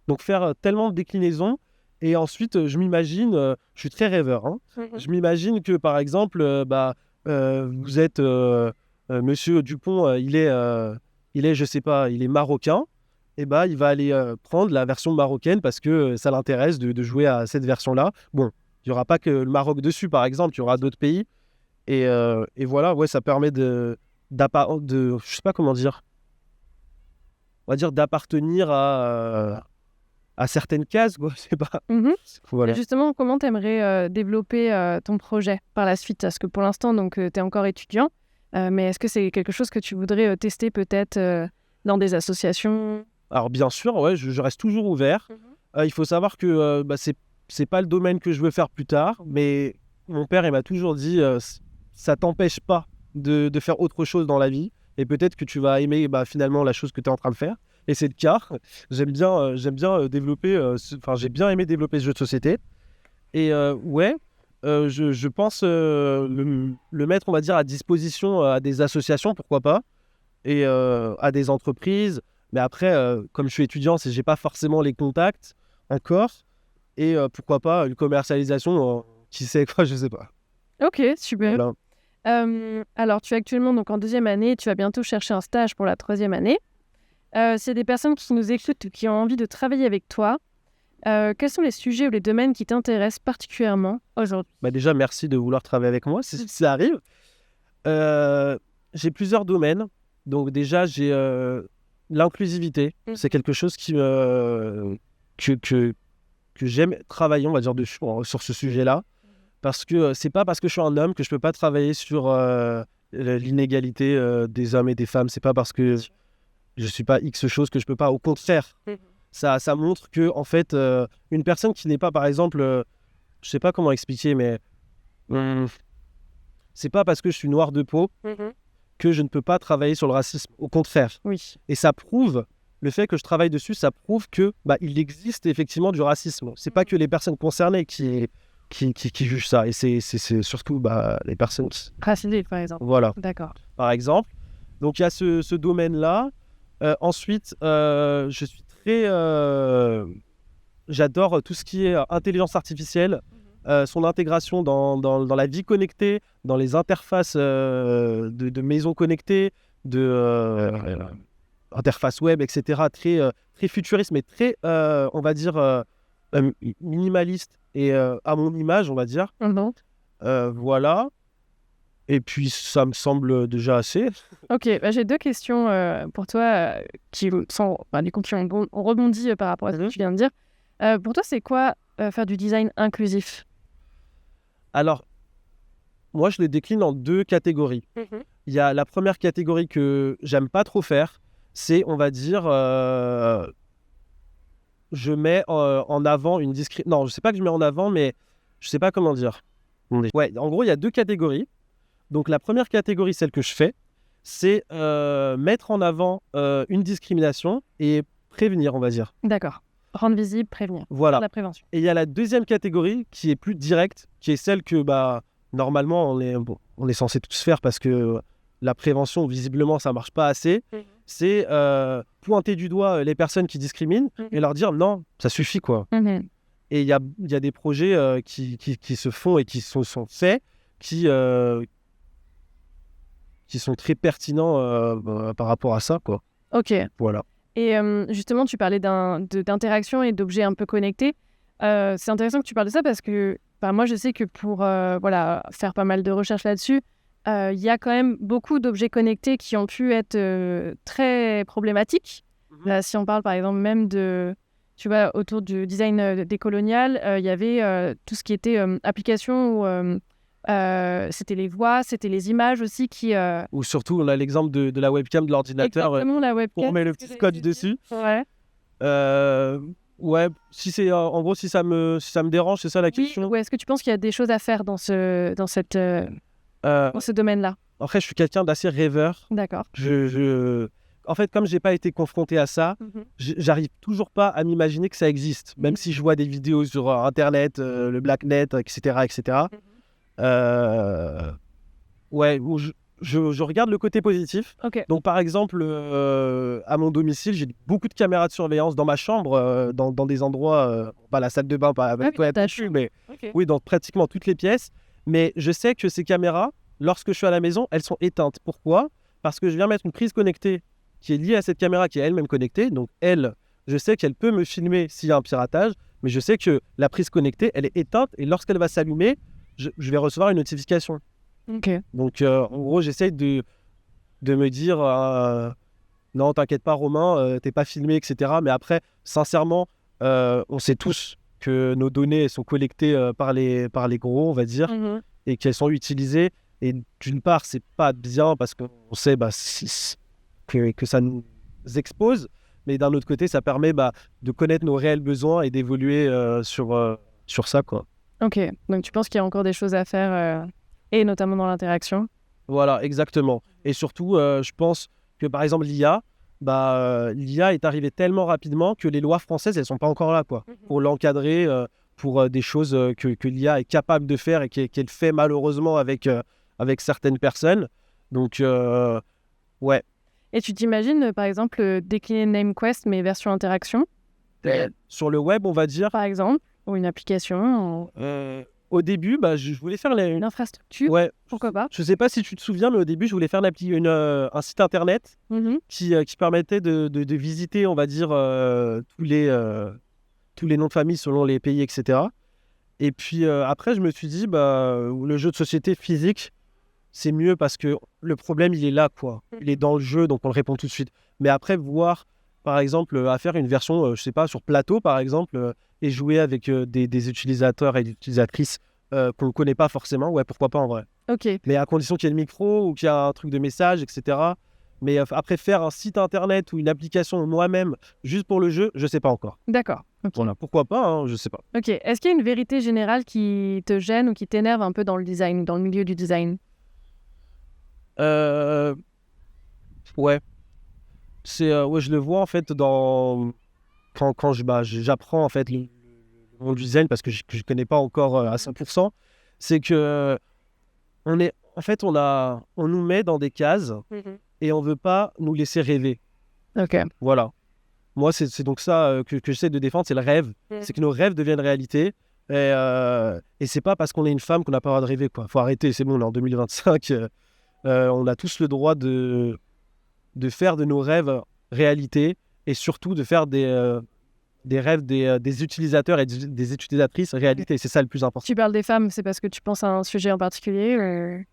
Donc faire tellement de déclinaisons. Et ensuite, je m'imagine, je suis très rêveur, hein. Je m'imagine que, par exemple, vous êtes Monsieur Dupont, il est, je sais pas, il est marocain. Et il va aller prendre la version marocaine parce que ça l'intéresse de jouer à cette version-là. Bon, il n'y aura pas que le Maroc dessus, par exemple, il y aura d'autres pays. Et voilà, ouais, ça permet je sais pas comment dire, on va dire d'appartenir à certaines cases, quoi, je sais pas. Voilà. Justement, comment tu aimerais développer ton projet par la suite? Parce que pour l'instant, tu es encore étudiant, mais est-ce que c'est quelque chose que tu voudrais tester peut-être dans des associations? Alors bien sûr, ouais, je reste toujours ouvert. Il faut savoir que c'est pas le domaine que je veux faire plus tard, mais mon père il m'a toujours dit ça t'empêche pas de faire autre chose dans la vie, et peut-être que tu vas aimer finalement la chose que tu es en train de faire. Et c'est le cas. J'aime bien développer. J'ai bien aimé développer ce jeu de société. Et je pense le mettre, on va dire, à disposition à des associations, pourquoi pas, et à des entreprises. Mais après, comme je suis étudiant, j'ai pas forcément les contacts encore. Et pourquoi pas une commercialisation, qui sait quoi, je sais pas. Ok, super. Voilà. Alors, tu es actuellement donc en 2e année, tu vas bientôt chercher un stage pour la 3e année. S'il y a des personnes qui nous écoutent ou qui ont envie de travailler avec toi, quels sont les sujets ou les domaines qui t'intéressent particulièrement aujourd'hui? Déjà, merci de vouloir travailler avec moi, si ça arrive. J'ai plusieurs domaines. Donc déjà, j'ai l'inclusivité. C'est quelque chose que j'aime travailler, on va dire, sur ce sujet-là. Parce que c'est pas parce que je suis un homme que je peux pas travailler sur l'inégalité des hommes et des femmes. C'est pas parce que je suis pas X chose que je peux pas. Au contraire, ça montre que en fait, une personne qui n'est pas, par exemple, je sais pas comment expliquer, mais c'est pas parce que je suis noir de peau que je ne peux pas travailler sur le racisme. Au contraire. Oui. Et ça prouve, le fait que je travaille dessus, ça prouve que il existe effectivement du racisme. C'est pas que les personnes concernées qui jugent ça. Et c'est surtout les personnes racisées, par exemple. Voilà. D'accord. Par exemple. Donc il y a ce domaine-là. Ensuite, je suis très... j'adore tout ce qui est intelligence artificielle, son intégration dans la vie connectée, dans les interfaces de maisons connectées, interfaces web, etc. Très futuriste, mais très, on va dire, minimaliste et à mon image, on va dire. Voilà. Et puis, ça me semble déjà assez. Ok, j'ai 2 questions pour toi qui sont, du coup, qui ont rebondi par rapport à ce que tu viens de dire. Pour toi, c'est quoi faire du design inclusif? Alors, moi, je les décline en 2 catégories. Il y a la première catégorie que j'aime pas trop faire, c'est, on va dire, je mets en avant une discrétion. Non, je sais pas que je mets en avant, mais je sais pas comment dire. Ouais, en gros, il y a 2 catégories. Donc, la première catégorie, celle que je fais, c'est mettre en avant une discrimination et prévenir, on va dire. D'accord. Rendre visible, prévenir. Voilà. La prévention. Et il y a la deuxième catégorie qui est plus directe, qui est celle que normalement on est censé tous faire parce que la prévention, visiblement, ça marche pas assez. C'est pointer du doigt les personnes qui discriminent et leur dire non, ça suffit, quoi. Et il y a des projets qui se font et qui sont faits, qui sont très pertinents par rapport à ça, quoi. Ok. Voilà. Et justement, tu parlais d'interaction et d'objets un peu connectés. C'est intéressant que tu parles de ça parce que moi, je sais que pour faire pas mal de recherches là-dessus, il y a quand même beaucoup d'objets connectés qui ont pu être très problématiques. Là, si on parle par exemple même autour du design décolonial, il y avait tout ce qui était application où c'était les voix, c'était les images aussi qui... Ou surtout, on a l'exemple de la webcam de l'ordinateur. Exactement, la webcam. On met le petit code dessus. Ouais. Ouais, si c'est en gros si ça me dérange, c'est ça la Oui, question. ou est-ce que tu penses qu'il y a des choses à faire dans Euh, ce domaine-là? Après, je suis quelqu'un d'assez rêveur. D'accord. En fait, comme j'ai pas été confronté à ça, j'arrive toujours pas à m'imaginer que ça existe. Même si je vois des vidéos sur Internet, le Blacknet, etc., etc. Ouais, où je regarde le côté positif. Ok. Donc, par exemple, à mon domicile, j'ai beaucoup de caméras de surveillance dans ma chambre, dans des endroits, pas la salle de bain, pas avec toilette non plus, mais Ok. oui, dans pratiquement toutes les pièces. Mais je sais que ces caméras, lorsque je suis à la maison, elles sont éteintes. Pourquoi ? Parce que je viens mettre une prise connectée qui est liée à cette caméra, qui est elle-même connectée. Donc, je sais qu'elle peut me filmer s'il y a un piratage, mais je sais que la prise connectée, elle est éteinte et lorsqu'elle va s'allumer, je vais recevoir une notification. Ok. Donc, en gros, j'essaye de me dire non, t'inquiète pas, Romain, t'es pas filmé, etc. Mais après, sincèrement, on sait tous que nos données elles sont collectées par les gros, on va dire, et qu'elles sont utilisées. Et d'une part, c'est pas bien parce qu'on sait que ça nous expose, mais d'un autre côté, ça permet de connaître nos réels besoins et d'évoluer sur ça, quoi. Ok. Donc tu penses qu'il y a encore des choses à faire, et notamment dans l'interaction? Voilà, exactement. Et surtout, je pense que par exemple l'IA, l'IA est arrivée tellement rapidement que les lois françaises, elles sont pas encore là, quoi, pour l'encadrer, pour des choses que l'IA est capable de faire et qu'elle fait malheureusement avec certaines personnes. Donc, ouais. Et tu t'imagines, par exemple, décliner NameQuest, mais version interaction, Sur le web, on va dire, par exemple, ou une application, au début, je voulais faire une infrastructure, Ouais, pourquoi pas? je sais pas si tu te souviens, mais au début, je voulais faire un site internet qui permettait de visiter, on va dire, tous les noms de famille selon les pays, etc. Et puis après, je me suis dit, le jeu de société physique, c'est mieux parce que le problème, il est là, quoi. Il est dans le jeu, donc on le répond tout de suite. Mais après, voir, par exemple, à faire une version, je sais pas, sur plateau, par exemple, et jouer avec des utilisateurs et des utilisatrices qu'on ne connaît pas forcément, ouais, pourquoi pas en vrai. Ok. Mais à condition qu'il y ait le micro ou qu'il y a un truc de message, etc. Mais après, faire un site internet ou une application moi-même juste pour le jeu, je sais pas encore. D'accord. Ok. Voilà, pourquoi pas, hein, je sais pas. Ok. Est-ce qu'il y a une vérité générale qui te gêne ou qui t'énerve un peu dans le design, dans le milieu du design? Ouais. Ouais, je le vois en fait quand j'apprends en fait le monde du design parce que je connais pas encore à 100%. C'est que on nous met dans des cases et on veut pas nous laisser rêver. Ok. Voilà. Moi, c'est donc ça que j'essaie de défendre, c'est le rêve. C'est que nos rêves deviennent réalité. Et c'est pas parce qu'on est une femme qu'on n'a pas le droit de rêver, quoi. Faut arrêter, c'est bon, on est en 2025. On a tous le droit de faire de nos rêves réalité et surtout de faire des rêves des utilisateurs et des utilisatrices réalité. C'est ça le plus important. Tu parles des femmes, c'est parce que tu penses à un sujet en particulier?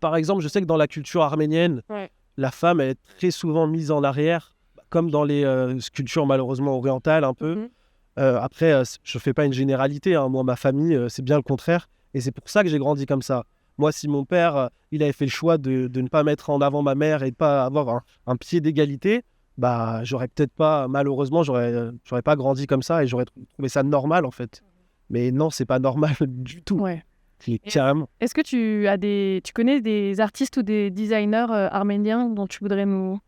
Par exemple, je sais que dans la culture arménienne, Ouais. la femme elle est très souvent mise en arrière, comme dans les cultures malheureusement orientales un peu. Après, je fais pas une généralité, hein. Moi, ma famille, c'est bien le contraire. Et c'est pour ça que j'ai grandi comme ça. Moi, si mon père, il avait fait le choix de ne pas mettre en avant ma mère et de pas avoir un pied d'égalité, j'aurais peut-être pas, malheureusement, j'aurais pas grandi comme ça et j'aurais trouvé ça normal, en fait. Mais non, c'est pas normal du tout. Ouais. Carrément. Est-ce que tu connais des artistes ou des designers arméniens dont tu voudrais nous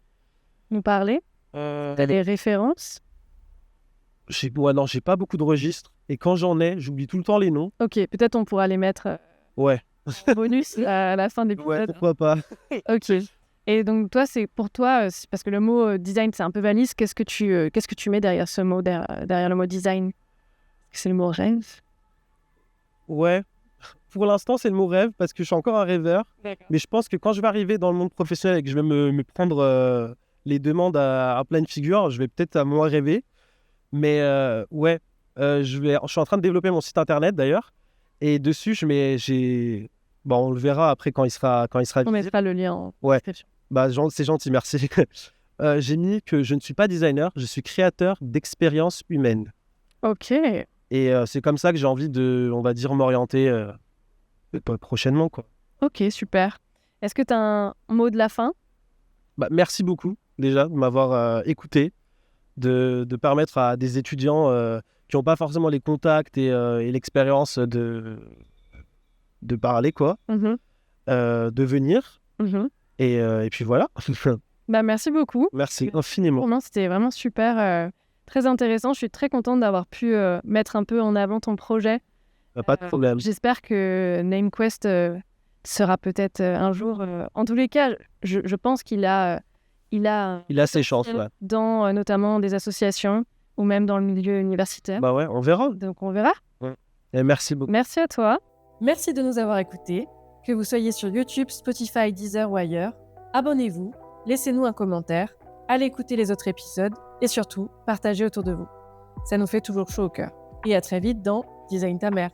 parler? T'as des références? Non, j'ai pas beaucoup de registres. Et quand j'en ai, j'oublie tout le temps les noms. Ok, peut-être on pourra les mettre Ouais. en bonus à la fin de Ouais, l'épisode. pourquoi pas. Ok. Et donc toi, c'est pour toi, c'est parce que le mot design, c'est un peu valise. Qu'est-ce que tu mets derrière ce mot, derrière le mot design? C'est le mot rêve? Ouais. Pour l'instant, c'est le mot rêve parce que je suis encore un rêveur. D'accord. Mais je pense que quand je vais arriver dans le monde professionnel et que je vais me prendre les demandes à pleine figure, je vais peut-être à moins rêver. Mais ouais, je suis en train de développer mon site internet d'ailleurs. Et dessus, on le verra après quand il sera On visible. mettra le lien en Ouais. description. C'est gentil, merci. J'ai mis que je ne suis pas designer, je suis créateur d'expériences humaines. Ok. Et c'est comme ça que j'ai envie de, on va dire, m'orienter prochainement, quoi. Ok, super. Est-ce que tu as un mot de la fin? Merci beaucoup déjà de m'avoir écouté, de permettre à des étudiants qui n'ont pas forcément les contacts et l'expérience de parler, quoi, de venir. Et puis voilà. Bah, merci beaucoup. Merci infiniment. Pour moi, c'était vraiment super, très intéressant. Je suis très contente d'avoir pu mettre un peu en avant ton projet. Pas de problème. J'espère que NameQuest sera peut-être un jour... en tous les cas, je pense qu'il a ses chances, ouais. dans notamment des associations ou même dans le milieu universitaire. Bah ouais, on verra. Donc on verra. Et merci beaucoup. Merci à toi. Merci de nous avoir écoutés. Que vous soyez sur YouTube, Spotify, Deezer ou ailleurs, abonnez-vous, laissez-nous un commentaire, allez écouter les autres épisodes et surtout, partagez autour de vous. Ça nous fait toujours chaud au cœur. Et à très vite dans Design ta mère.